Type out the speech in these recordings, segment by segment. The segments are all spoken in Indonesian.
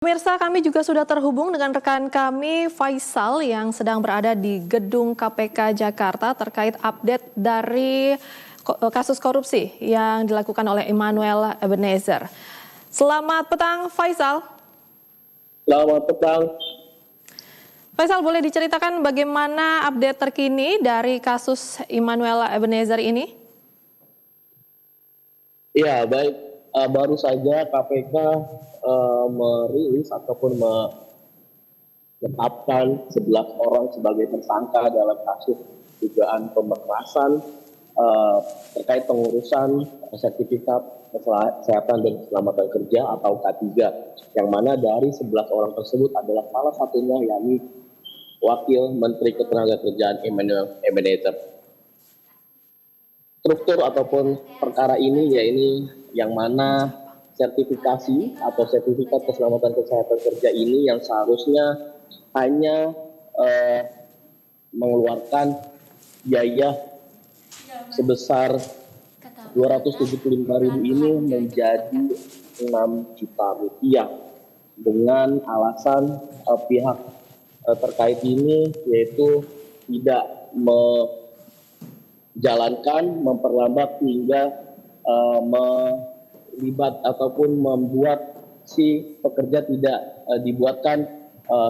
Pemirsa, kami juga sudah terhubung dengan rekan kami Faisal yang sedang berada di gedung KPK Jakarta terkait update dari kasus korupsi yang dilakukan oleh Immanuel Ebenezer. Selamat petang, Faisal. Selamat petang. Faisal, boleh diceritakan bagaimana update terkini dari kasus Immanuel Ebenezer ini? Ya, baik. Baru saja KPK merilis ataupun menetapkan 11 orang sebagai tersangka dalam kasus dugaan pemerasan terkait pengurusan sertifikat kesehatan dan keselamatan kerja atau K3, yang mana dari 11 orang tersebut adalah salah satunya yakni Wakil Menteri Ketenagakerjaan Immanuel Ebenezer. Struktur ataupun perkara ini yang mana sertifikasi atau sertifikat keselamatan kesehatan kerja ini yang seharusnya hanya mengeluarkan biaya sebesar 275.000 ini menjadi 6 juta rupiah dengan alasan pihak terkait ini yaitu tidak memperlambat hingga melibat ataupun membuat si pekerja tidak dibuatkan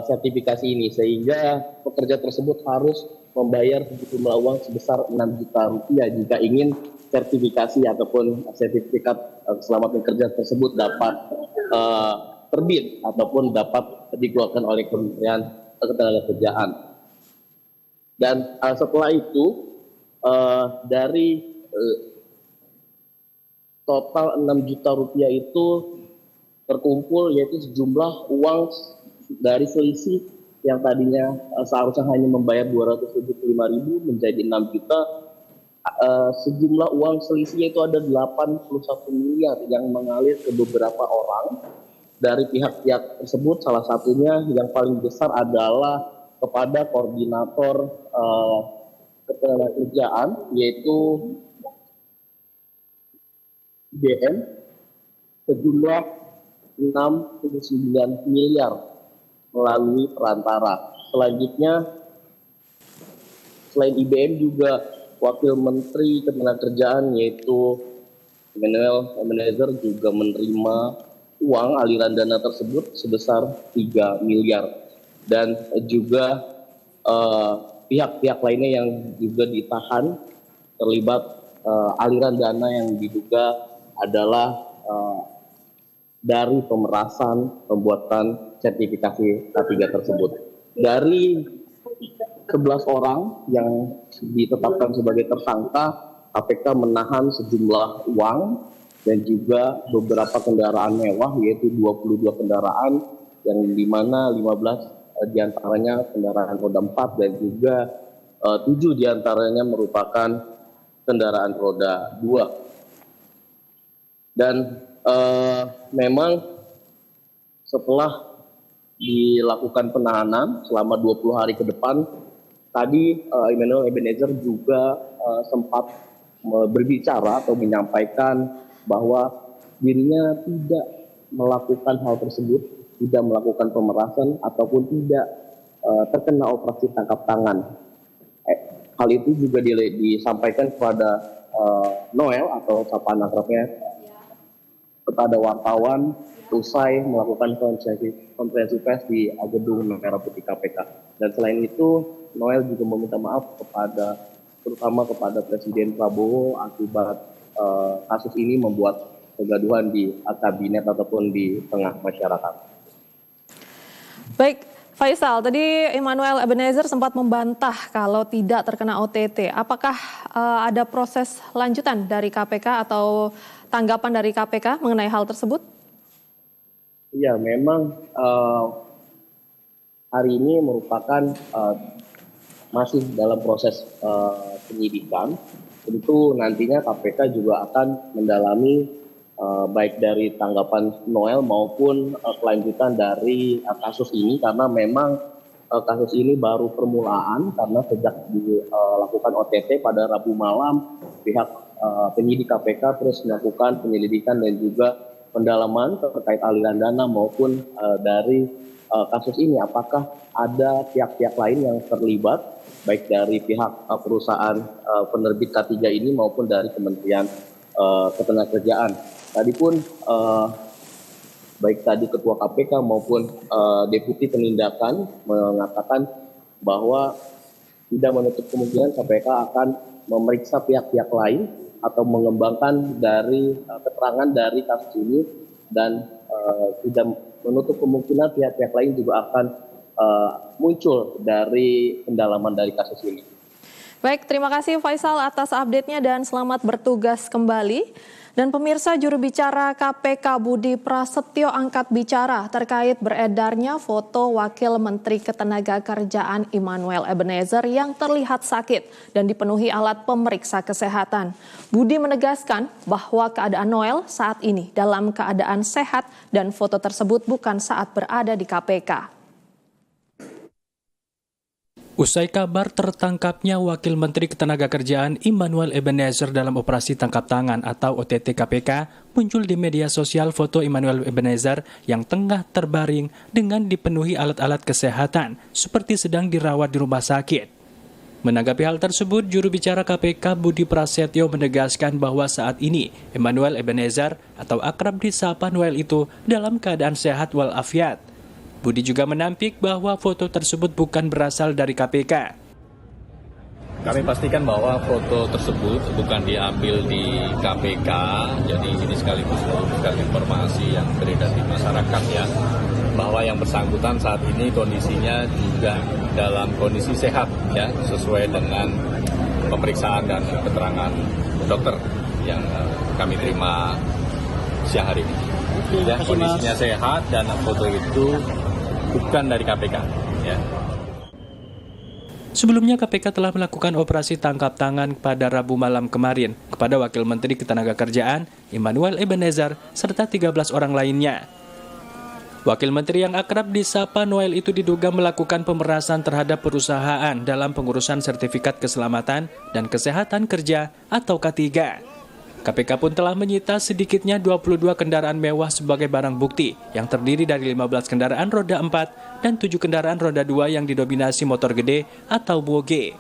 sertifikasi ini, sehingga pekerja tersebut harus membayar sejumlah uang sebesar 6 juta rupiah jika ingin sertifikasi ataupun sertifikat keselamatan kerja tersebut dapat terbit ataupun dapat dikeluarkan oleh Kementerian Ketenagakerjaan. Dan setelah itu dari total 6 juta rupiah itu terkumpul yaitu sejumlah uang dari selisih yang tadinya seharusnya hanya membayar 275.000 menjadi 6 juta. Sejumlah uang selisihnya itu ada 81 miliar yang mengalir ke beberapa orang dari pihak-pihak tersebut. Salah satunya yang paling besar adalah kepada koordinator ketenagakerjaan yaitu BM sejumlah 69 miliar melalui perantara. Selanjutnya selain IBM juga Wakil Menteri Ketenagakerjaan yaitu Immanuel Ebenezer juga menerima uang aliran dana tersebut sebesar 3 miliar dan juga pihak-pihak lainnya yang juga ditahan terlibat aliran dana yang diduga adalah dari pemerasan pembuatan sertifikasi K3 tersebut. Dari 11 orang yang ditetapkan sebagai tersangka, KPK menahan sejumlah uang dan juga beberapa kendaraan mewah yaitu 22 kendaraan yang dimana 15 diantaranya kendaraan roda 4 dan juga 7 diantaranya merupakan kendaraan roda 2. Dan memang setelah dilakukan penahanan selama 20 hari ke depan, tadi Immanuel Ebenezer juga sempat berbicara atau menyampaikan bahwa dirinya tidak melakukan hal tersebut, tidak melakukan pemerasan ataupun tidak terkena operasi tangkap tangan. Hal itu juga disampaikan kepada Noel atau sapaan akrabnya kepada wartawan usai melakukan konferensi pers di gedung Merah Putih KPK. Dan selain itu, Noel juga meminta maaf terutama kepada Presiden Prabowo akibat kasus ini membuat kegaduhan di kabinet ataupun di tengah masyarakat. Baik, Faisal, tadi Immanuel Ebenezer sempat membantah kalau tidak terkena OTT. Apakah ada proses lanjutan dari KPK atau tanggapan dari KPK mengenai hal tersebut? Ya, memang hari ini merupakan masih dalam proses penyidikan. Tentu nantinya KPK juga akan mendalami baik dari tanggapan Noel maupun kelanjutan dari kasus ini, karena memang kasus ini baru permulaan karena sejak dilakukan OTT pada Rabu malam pihak penyidik KPK terus melakukan penyelidikan dan juga pendalaman terkait aliran dana maupun dari kasus ini, apakah ada pihak-pihak lain yang terlibat, baik dari pihak perusahaan penerbit K3 ini maupun dari Kementerian Ketenagakerjaan. Tadi pun baik tadi Ketua KPK maupun Deputi Penindakan mengatakan bahwa tidak menutup kemungkinan KPK akan memeriksa pihak-pihak lain atau mengembangkan dari keterangan dari kasus ini, dan tidak menutup kemungkinan pihak-pihak lain juga akan muncul dari pendalaman dari kasus ini. Baik, terima kasih Faisal atas update-nya dan selamat bertugas kembali. Dan pemirsa, juru bicara KPK Budi Prasetyo angkat bicara terkait beredarnya foto Wakil Menteri Ketenagakerjaan Immanuel Ebenezer yang terlihat sakit dan dipenuhi alat pemeriksa kesehatan. Budi menegaskan bahwa keadaan Noel saat ini dalam keadaan sehat dan foto tersebut bukan saat berada di KPK. Usai kabar tertangkapnya Wakil Menteri Ketenagakerjaan Immanuel Ebenezer dalam operasi tangkap tangan atau OTT KPK, muncul di media sosial foto Immanuel Ebenezer yang tengah terbaring dengan dipenuhi alat-alat kesehatan seperti sedang dirawat di rumah sakit. Menanggapi hal tersebut, juru bicara KPK Budi Prasetyo menegaskan bahwa saat ini Immanuel Ebenezer atau akrab disapa Noel itu dalam keadaan sehat walafiat. Budi juga menampik bahwa foto tersebut bukan berasal dari KPK. Kami pastikan bahwa foto tersebut bukan diambil di KPK, jadi ini sekaligus memberikan informasi yang beredar di masyarakat ya, bahwa yang bersangkutan saat ini kondisinya juga dalam kondisi sehat ya, sesuai dengan pemeriksaan dan keterangan dokter yang kami terima siang hari ini. Ya, kondisinya sehat dan foto itu bukan dari KPK. Ya. Sebelumnya KPK telah melakukan operasi tangkap tangan pada Rabu malam kemarin kepada Wakil Menteri Ketenagakerjaan Immanuel Ebenezer serta 13 orang lainnya. Wakil Menteri yang akrab disapa Noel itu diduga melakukan pemerasan terhadap perusahaan dalam pengurusan sertifikat keselamatan dan kesehatan kerja atau K3. KPK pun telah menyita sedikitnya 22 kendaraan mewah sebagai barang bukti yang terdiri dari 15 kendaraan roda 4 dan 7 kendaraan roda 2 yang didominasi motor gede atau boge.